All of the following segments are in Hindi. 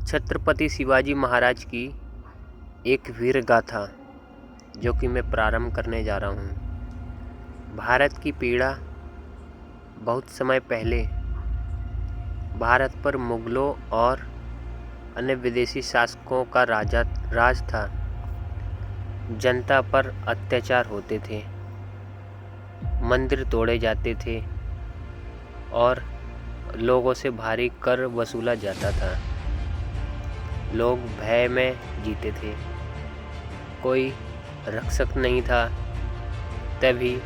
छत्रपति शिवाजी महाराज की एक वीर गाथा जो कि मैं प्रारंभ करने जा रहा हूँ। भारत की पीड़ा बहुत समय पहले भारत पर मुगलों और अन्य विदेशी शासकों का राज था। जनता पर अत्याचार होते थे, मंदिर तोड़े जाते थे और लोगों से भारी कर वसूला जाता था। लोग भय में जीते थे, कोई रक्षक नहीं था। तभी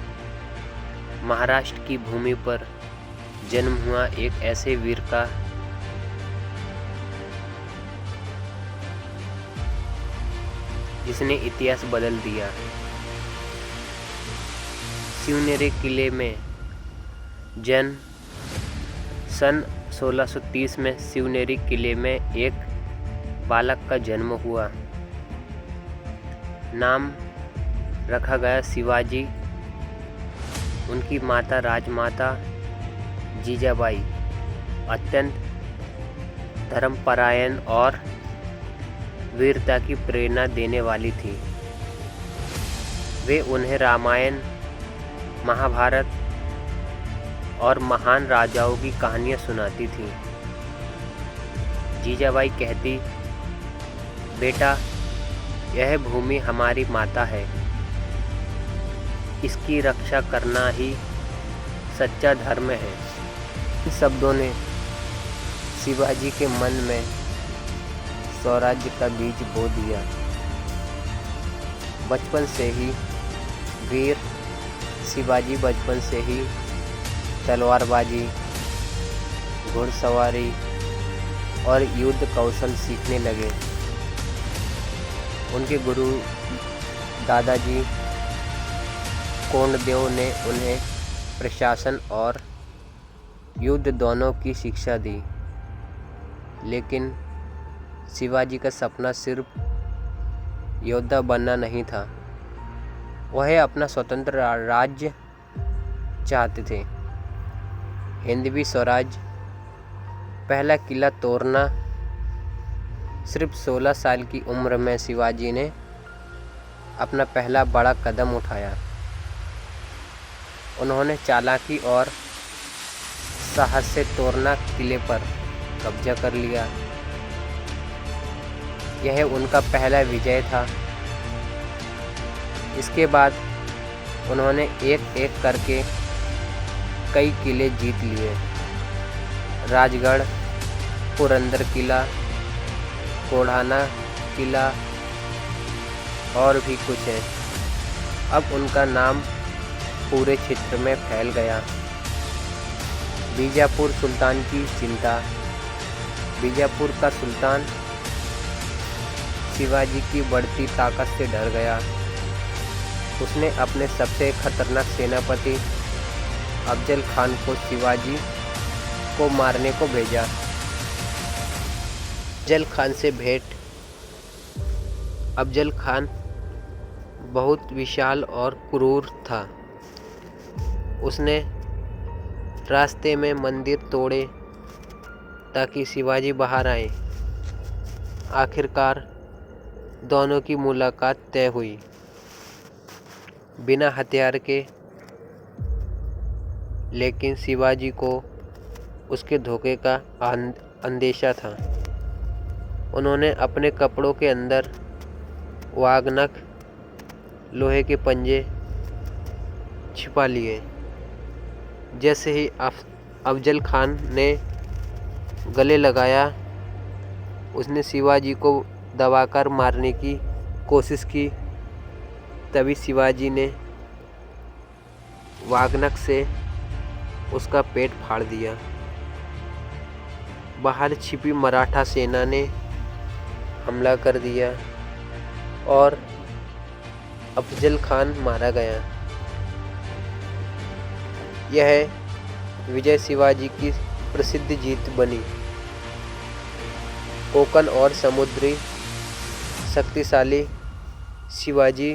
महाराष्ट्र की भूमि पर जन्म हुआ एक ऐसे वीर का जिसने इतिहास बदल दिया। शिवनेरी किले में जन्म सन 1630 में शिवनेरी किले में एक बालक का जन्म हुआ। नाम रखा गया शिवाजी। उनकी माता राजमाता जीजाबाई अत्यंत धर्मपरायण और वीरता की प्रेरणा देने वाली थी। वे उन्हें रामायण, महाभारत और महान राजाओं की कहानियाँ सुनाती थी। जीजाबाई कहती, बेटा, यह भूमि हमारी माता है, इसकी रक्षा करना ही सच्चा धर्म है। इन शब्दों ने शिवाजी के मन में स्वराज्य का बीज बो दिया। बचपन से ही वीर शिवाजी बचपन से ही तलवारबाजी, घुड़सवारी और युद्ध कौशल सीखने लगे। उनके गुरु दादाजी कोंडदेव ने उन्हें प्रशासन और युद्ध दोनों की शिक्षा दी। लेकिन शिवाजी का सपना सिर्फ योद्धा बनना नहीं था, वह अपना स्वतंत्र राज्य चाहते थे। हिंदवी स्वराज, पहला किला तोड़ना। सिर्फ 16 साल की उम्र में शिवाजी ने अपना पहला बड़ा कदम उठाया। उन्होंने चालाकी और साहस से तोरना किले पर कब्जा कर लिया। यह उनका पहला विजय था। इसके बाद उन्होंने एक एक करके कई किले जीत लिए। राजगढ़, पुरंदर किला, कोढ़ाना किला और भी कुछ है। अब उनका नाम पूरे क्षेत्र में फैल गया। बीजापुर सुल्तान की चिंता। बीजापुर का सुल्तान शिवाजी की बढ़ती ताकत से डर गया। उसने अपने सबसे खतरनाक सेनापति अफजल खान को शिवाजी को मारने को भेजा। अफजल खान से भेंट। अफजल खान बहुत विशाल और क्रूर था। उसने रास्ते में मंदिर तोड़े ताकि शिवाजी बाहर आए। आखिरकार दोनों की मुलाकात तय हुई। बिना हथियार के, लेकिन शिवाजी को उसके धोखे का अंदेशा था। उन्होंने अपने कपड़ों के अंदर वागनख, लोहे के पंजे छिपा लिए। जैसे ही अफजल खान ने गले लगाया, उसने शिवाजी को दबाकर मारने की कोशिश की। तभी शिवाजी ने वागनख से उसका पेट फाड़ दिया। बाहर छिपी मराठा सेना ने हमला कर दिया और अफजल खान मारा गया। यह विजय शिवाजी की प्रसिद्ध जीत बनी। कोंकण और समुद्री शक्तिशाली शिवाजी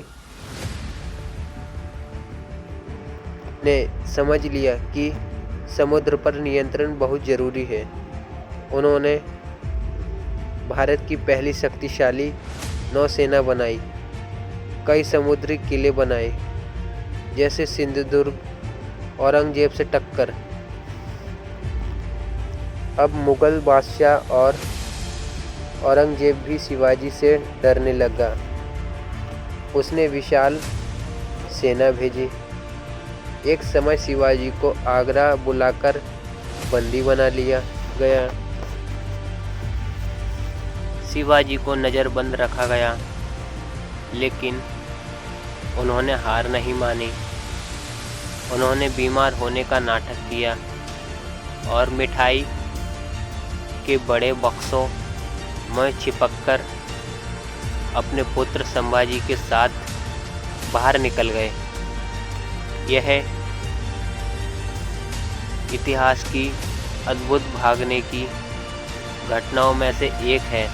ने समझ लिया कि समुद्र पर नियंत्रण बहुत जरूरी है। उन्होंने भारत की पहली शक्तिशाली नौसेना बनाई। कई समुद्री किले बनाए, जैसे सिंधुदुर्ग, औरंगजेब से टक्कर। अब मुगल बादशाह और औरंगजेब भी शिवाजी से डरने लगा। उसने विशाल सेना भेजी। एक समय शिवाजी को आगरा बुलाकर बंदी बना लिया गया। शिवाजी को नज़रबंद रखा गया, लेकिन उन्होंने हार नहीं मानी। उन्होंने बीमार होने का नाटक किया और मिठाई के बड़े बक्सों में छिपककर अपने पुत्र संभाजी के साथ बाहर निकल गए। यह इतिहास की अद्भुत भागने की घटनाओं में से एक है।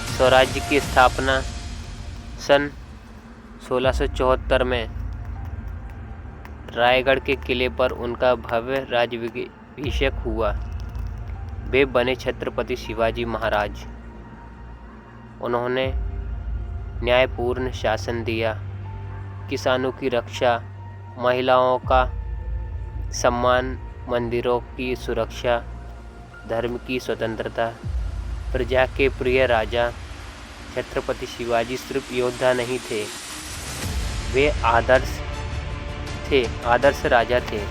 स्वराज्य की स्थापना सन 1674 में रायगढ़ के किले पर उनका भव्य राज्याभिषेक हुआ। वे बने छत्रपति शिवाजी महाराज। उन्होंने न्यायपूर्ण शासन दिया, किसानों की रक्षा, महिलाओं का सम्मान, मंदिरों की सुरक्षा, धर्म की स्वतंत्रता। प्रजा के प्रिय राजा छत्रपति शिवाजी सिर्फ योद्धा नहीं थे, वे आदर्श राजा थे।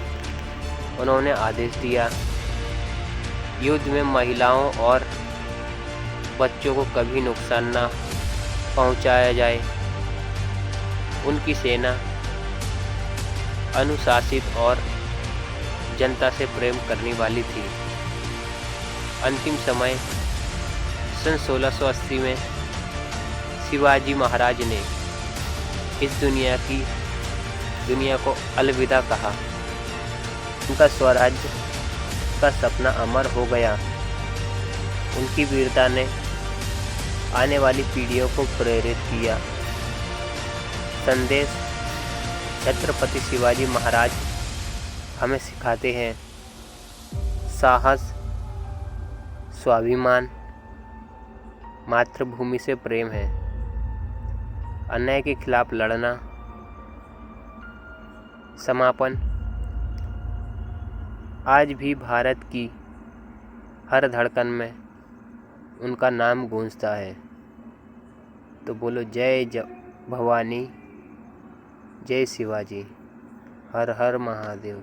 उन्होंने आदेश दिया, युद्ध में महिलाओं और बच्चों को कभी नुकसान न पहुंचाया जाए। उनकी सेना अनुशासित और जनता से प्रेम करने वाली थी। अंतिम समय सन 1680 में शिवाजी महाराज ने इस दुनिया को अलविदा कहा। उनका स्वराज्य का सपना अमर हो गया। उनकी वीरता ने आने वाली पीढ़ियों को प्रेरित किया। संदेश: छत्रपति शिवाजी महाराज हमें सिखाते हैं साहस, स्वाभिमान, मातृभूमि से प्रेम है, अन्याय के खिलाफ लड़ना। समापन: आज भी भारत की हर धड़कन में उनका नाम गूंजता है। तो बोलो जय भवानी, जय शिवाजी, हर हर महादेव।